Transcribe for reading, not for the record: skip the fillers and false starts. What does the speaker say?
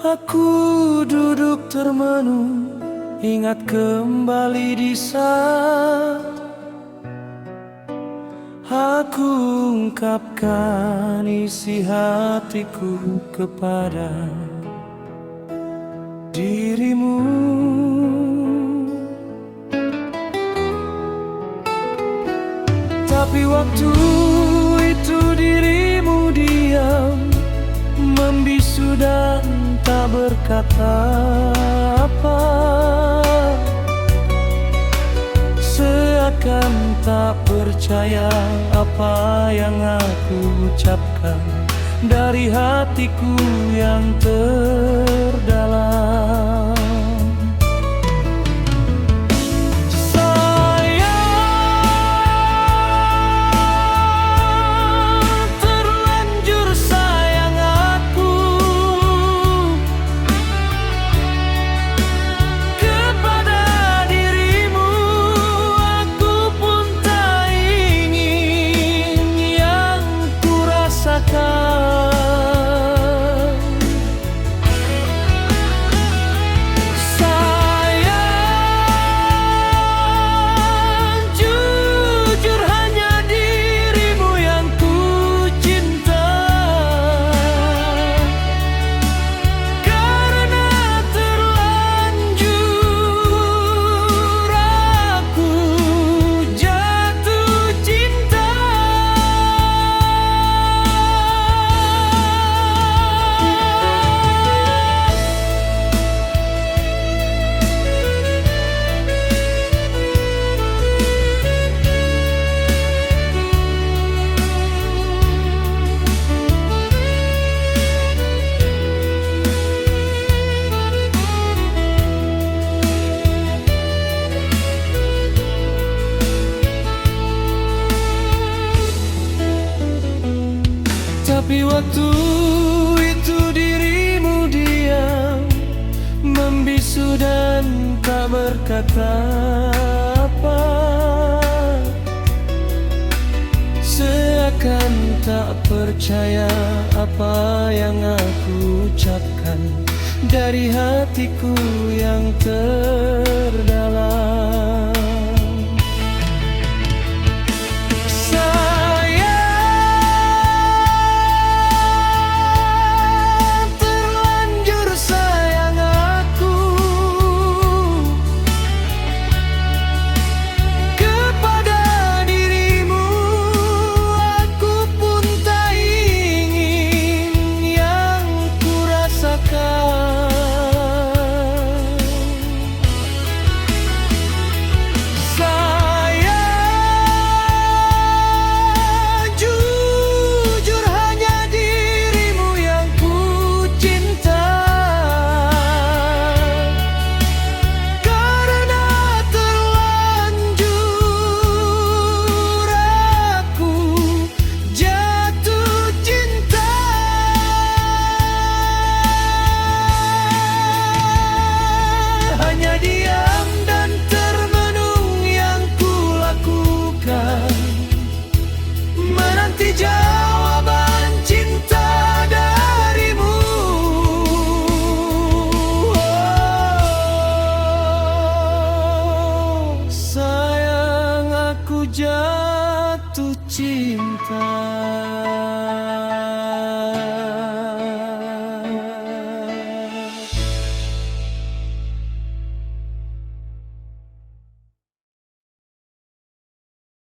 Aku duduk termenung, ingat kembali di saat aku ungkapkan isi hatiku kepada dirimu. Tapi waktu itu dirimu diam, membisu dan tak berkata apa, seakan tak percaya apa yang aku ucapkan dari hatiku yang terdalam. Tapi waktu itu dirimu diam, membisu dan tak berkata apa, seakan tak percaya apa yang aku ucapkan dari hatiku yang terdalam.